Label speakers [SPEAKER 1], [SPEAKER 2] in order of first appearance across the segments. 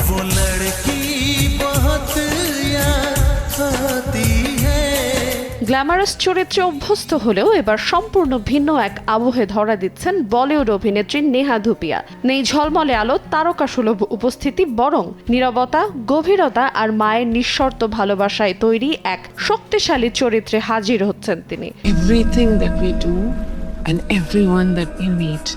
[SPEAKER 1] वो लड़की बहुत याद आती है।
[SPEAKER 2] গ্ল্যামারাস চরিত্রে অভ্যস্ত হলেও এবার সম্পূর্ণ ভিন্ন এক আবহে ধরা দিচ্ছেন বলিউড অভিনেত্রী নেহা ধুপিয়া। নেই ঝলমলে আলো, তারকাসুলভ উপস্থিতি, বরং নীরবতা, গভীরতা আর মায়ের নিঃশর্ত ভালোবাসায় তৈরি এক শক্তিশালী চরিত্রে হাজির হচ্ছেন তিনি।
[SPEAKER 3] Everything that we do and everyone that we meet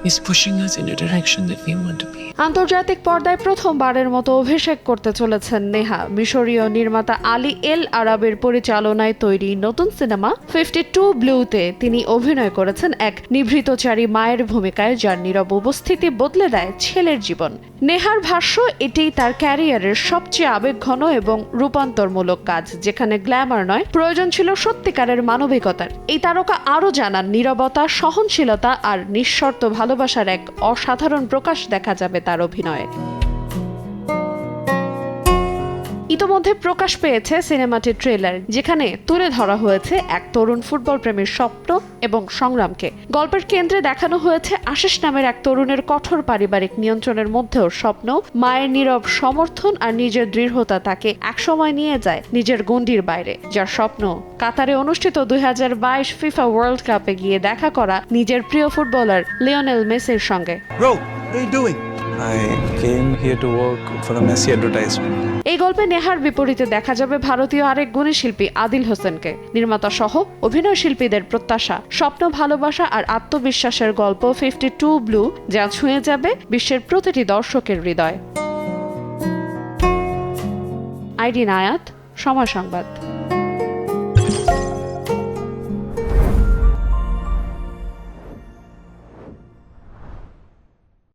[SPEAKER 3] is pushing us in a direction that we want to be.
[SPEAKER 2] আন্তর্জাতিক পর্দায় প্রথমবারের মতো অভিষেক করতে চলেছেন নেহা। মিশরীয় নির্মাতা আলী এল আরাবের পরিচালনায় তৈরি নতুন সিনেমা 52 ব্লুতে তিনি অভিনয় করেছেন এক নিভৃতচারী মায়ের ভূমিকায়, যার নীরব উপস্থিতি বদলে দেয় ছেলের জীবন। নেহার ভাষ্য, এটিই তার ক্যারিয়ারের সবচেয়ে আবেগঘন এবং রূপান্তরমূলক কাজ, যেখানে গ্ল্যামার নয়, প্রয়োজন ছিল সত্যিকারের মানবিকতার। এই তারকা আরও জানান, নীরবতা, সহনশীলতা আর নিঃশর্ত ভালোবাসার এক অসাধারণ প্রকাশ দেখা যাবে তার অভিনয়ে। ইতোমধ্যে প্রকাশ পেয়েছে সিনেমাটির ট্রেলার, যেখানে তুলে ধরা হয়েছে এক তরুণ ফুটবল প্রেমীর স্বপ্ন এবং সংগ্রামকে। গল্পের কেন্দ্রে দেখানো হয়েছে আশিস নামের এক তরুণের কঠোর পারিবারিক নিয়ন্ত্রণের মধ্যেও স্বপ্ন, মায়ের নীরব সমর্থন আর নিজের দৃঢ়তা তাকে একসময় নিয়ে যায় নিজের গণ্ডির বাইরে। যার স্বপ্ন কাতারে অনুষ্ঠিত 2022 ফিফা ওয়ার্ল্ড কাপে গিয়ে দেখা করা নিজের প্রিয় ফুটবলার লিওনেল মেসির সঙ্গে।
[SPEAKER 4] Bro, what are you doing? I came here to work for a Messi advertisement.
[SPEAKER 2] এই গল্পে নেহার বিপরীতে দেখা যাবে ভারতীয় আরেক গুণী শিল্পী আদিল হোসেনকে। নির্মাতা সহ অভিনয় শিল্পীদের প্রত্যাশা, স্বপ্ন, ভালোবাসা আর আত্মবিশ্বাসের গল্প 52 ব্লু, যা ছুঁয়ে যাবে বিশ্বের প্রতিটি দর্শকের হৃদয়। আইরিন আয়াত, সময় সংবাদ।